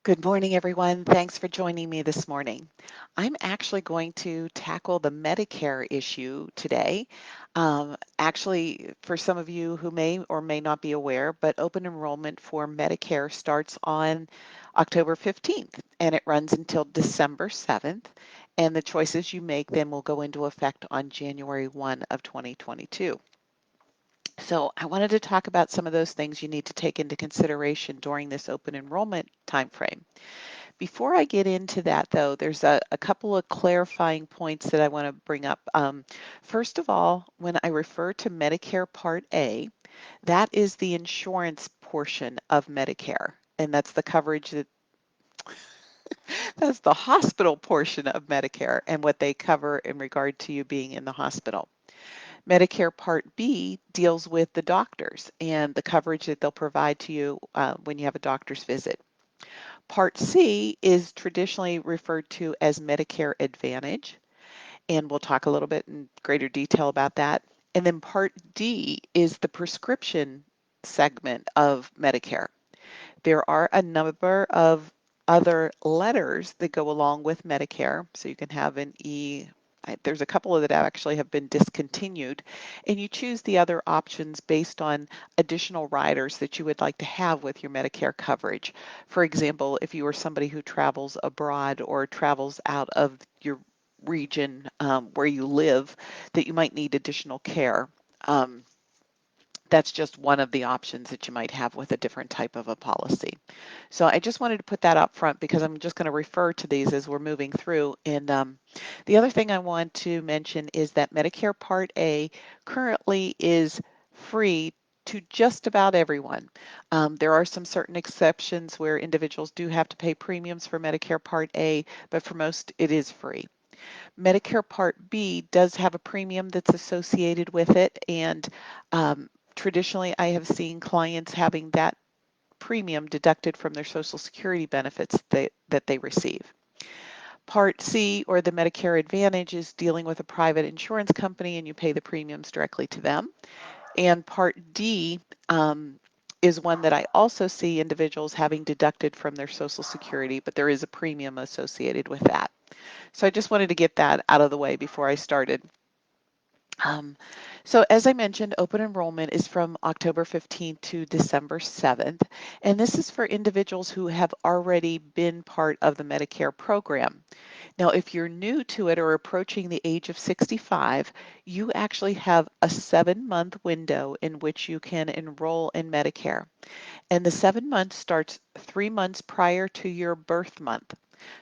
Good morning, everyone. Thanks for joining me this morning. I'm actually going to tackle the Medicare issue today. Actually, for some of you who may or may not be aware, but open enrollment for Medicare starts on October 15th and it runs until December 7th. And the choices you make then will go into effect on January 1 of 2022. So I wanted to talk about some of those things you need to take into consideration during this open enrollment timeframe. Before I get into that, though, there's a couple of clarifying points that I want to bring up. First of all, when I refer to Medicare Part A, that is the insurance portion of Medicare, and that's the coverage that's the hospital portion of Medicare and what they cover in regard to you being in the hospital. Medicare Part B deals with the doctors and the coverage that they'll provide to you when you have a doctor's visit. Part C is traditionally referred to as Medicare Advantage, and we'll talk a little bit in greater detail about that. And then Part D is the prescription segment of Medicare. There are a number of other letters that go along with Medicare, so you can have an E. There's a couple of that actually have been discontinued, and you choose the other options based on additional riders that you would like to have with your Medicare coverage. For example, if you are somebody who travels abroad or travels out of your region where you live, that you might need additional care. Um, that's just one of the options that you might have with a different type of a policy. So I just wanted to put that up front because I'm just going to refer to these as we're moving through. And the other thing I want to mention is that Medicare Part A currently is free to just about everyone. There are some certain exceptions where individuals do have to pay premiums for Medicare Part A, but for most it is free. Medicare Part B does have a premium that's associated with it, and traditionally I have seen clients having that premium deducted from their Social Security benefits that they receive. Part C, or the Medicare Advantage, is dealing with a private insurance company and you pay the premiums directly to them. And Part D is one that I also see individuals having deducted from their Social Security, but there is a premium associated with that. So I just wanted to get that out of the way before I started. Um, so as I mentioned, open enrollment is from October 15th to December 7th, and this is for individuals who have already been part of the Medicare program. Now, if you're new to it or approaching the age of 65, you actually have a 7-month window in which you can enroll in Medicare. And the 7 months starts 3 months prior to your birth month.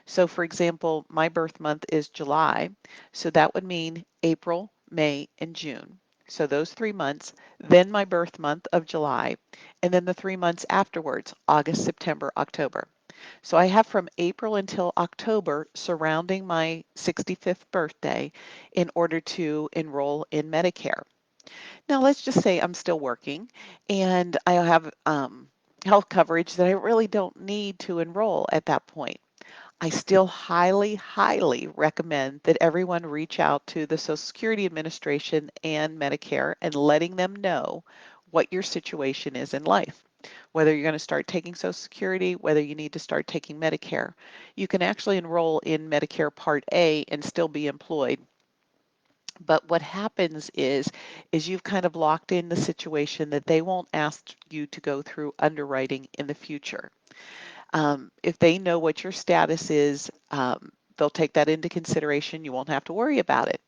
So for example, my birth month is July, so that would mean April, May, and June. So those 3 months, then my birth month of July, and then the 3 months afterwards, August, September, October. So I have from April until October surrounding my 65th birthday in order to enroll in Medicare. Now let's just say I'm still working and I have health coverage that I really don't need to enroll at that point. I still highly, highly recommend that everyone reach out to the Social Security Administration and Medicare and letting them know what your situation is in life. Whether you're going to start taking Social Security, whether you need to start taking Medicare. You can actually enroll in Medicare Part A and still be employed. But what happens is you've kind of locked in the situation that they won't ask you to go through underwriting in the future. If they know what your status is, they'll take that into consideration. You won't have to worry about it.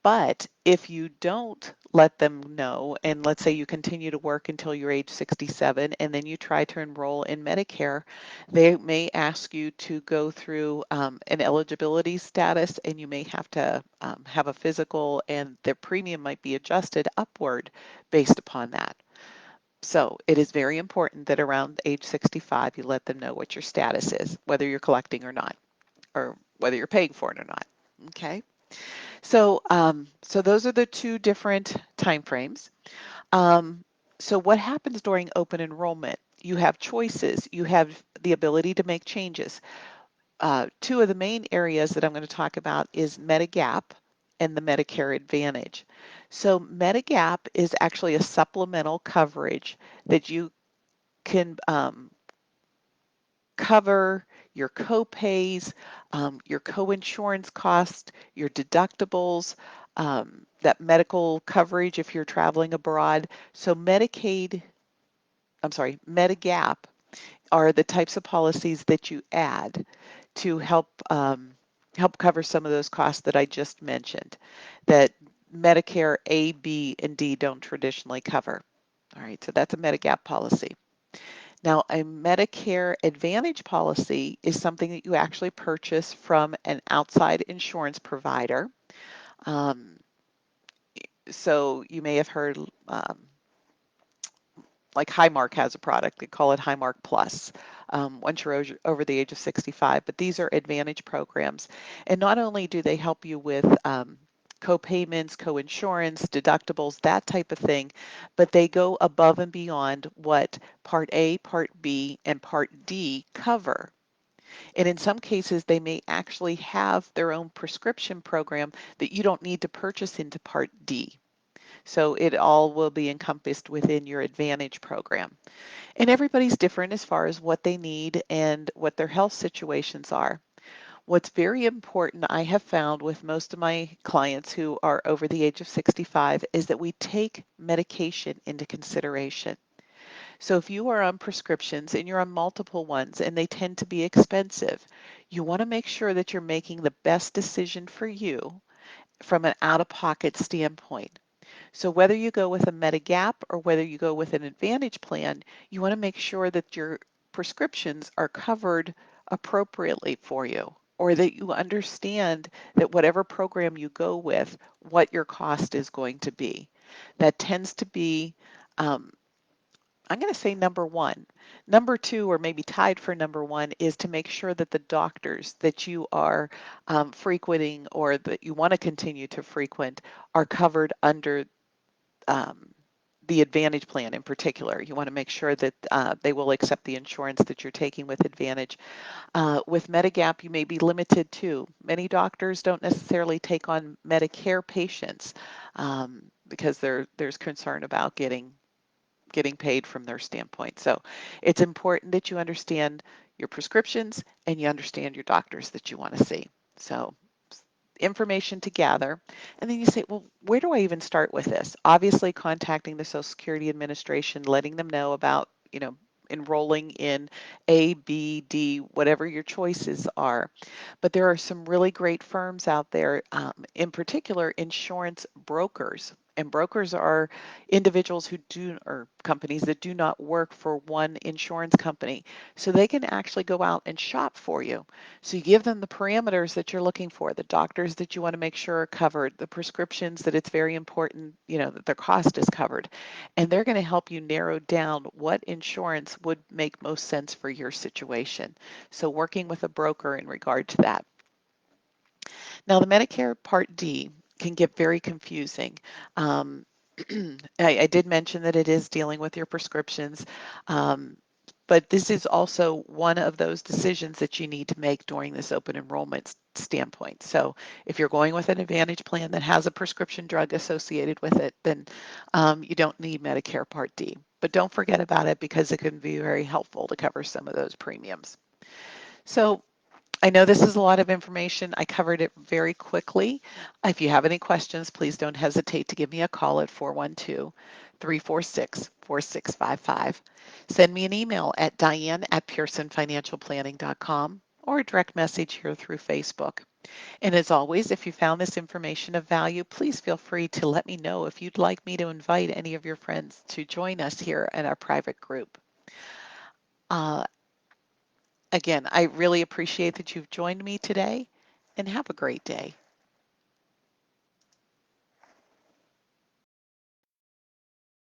But if you don't let them know, and let's say you continue to work until you're age 67, and then you try to enroll in Medicare, they may ask you to go through an eligibility status, and you may have to have a physical, and their premium might be adjusted upward based upon that. So it is very important that around age 65, you let them know what your status is, whether you're collecting or not, or whether you're paying for it or not. Okay. So those are the two different time frames. Um, so what happens during open enrollment? You have choices. You have the ability to make changes. Two of the main areas that I'm going to talk about is Medigap and the Medicare Advantage. So Medigap is actually a supplemental coverage that you can cover your co-pays, your co-insurance cost, your deductibles, that medical coverage if you're traveling abroad. So Medigap are the types of policies that you add to help cover some of those costs that I just mentioned that Medicare A, B, and D don't traditionally cover. All right, so that's a Medigap policy. Now, a Medicare Advantage policy is something that you actually purchase from an outside insurance provider. Um, so you may have heard like Highmark has a product, they call it Highmark Plus once you're over the age of 65. But these are Advantage programs. And not only do they help you with co-payments, co-insurance, deductibles, that type of thing, but they go above and beyond what Part A, Part B, and Part D cover. And in some cases, they may actually have their own prescription program that you don't need to purchase into Part D. So it all will be encompassed within your Advantage program. And everybody's different as far as what they need and what their health situations are. What's very important, I have found with most of my clients who are over the age of 65, is that we take medication into consideration. So if you are on prescriptions and you're on multiple ones and they tend to be expensive, you want to make sure that you're making the best decision for you from an out-of-pocket standpoint. So whether you go with a Medigap or whether you go with an Advantage plan, you want to make sure that your prescriptions are covered appropriately for you, or that you understand that whatever program you go with, what your cost is going to be. That tends to be, I'm going to say number one. Number two, or maybe tied for number one, is to make sure that the doctors that you are frequenting or that you want to continue to frequent are covered under um, the Advantage plan in particular. You want to make sure that they will accept the insurance that you're taking with Advantage. With Medigap, you may be limited too. Many doctors don't necessarily take on Medicare patients because there's concern about getting paid from their standpoint. So it's important that you understand your prescriptions and you understand your doctors that you want to see. So information to gather. And then you say, well, where do I even start with this? Obviously, contacting the Social Security Administration, letting them know about, enrolling in A, B, D, whatever your choices are. But there are some really great firms out there, in particular, insurance brokers. And brokers are individuals who do, or companies that do not work for one insurance company. So they can actually go out and shop for you. So you give them the parameters that you're looking for, the doctors that you want to make sure are covered, the prescriptions that it's very important, that their cost is covered. And they're going to help you narrow down what insurance would make most sense for your situation. So working with a broker in regard to that. Now, the Medicare Part D can get very confusing. Um, I did mention that it is dealing with your prescriptions, but this is also one of those decisions that you need to make during this open enrollment standpoint. So if you're going with an Advantage plan that has a prescription drug associated with it, then you don't need Medicare Part D. But don't forget about it because it can be very helpful to cover some of those premiums. So I know this is a lot of information. I covered it very quickly. If you have any questions, please don't hesitate to give me a call at 412-346-4655. Send me an email at diane@pearsonfinancialplanning.com or a direct message here through Facebook. And as always, if you found this information of value, please feel free to let me know if you'd like me to invite any of your friends to join us here in our private group. Uh, Again, I really appreciate that you've joined me today and have a great day.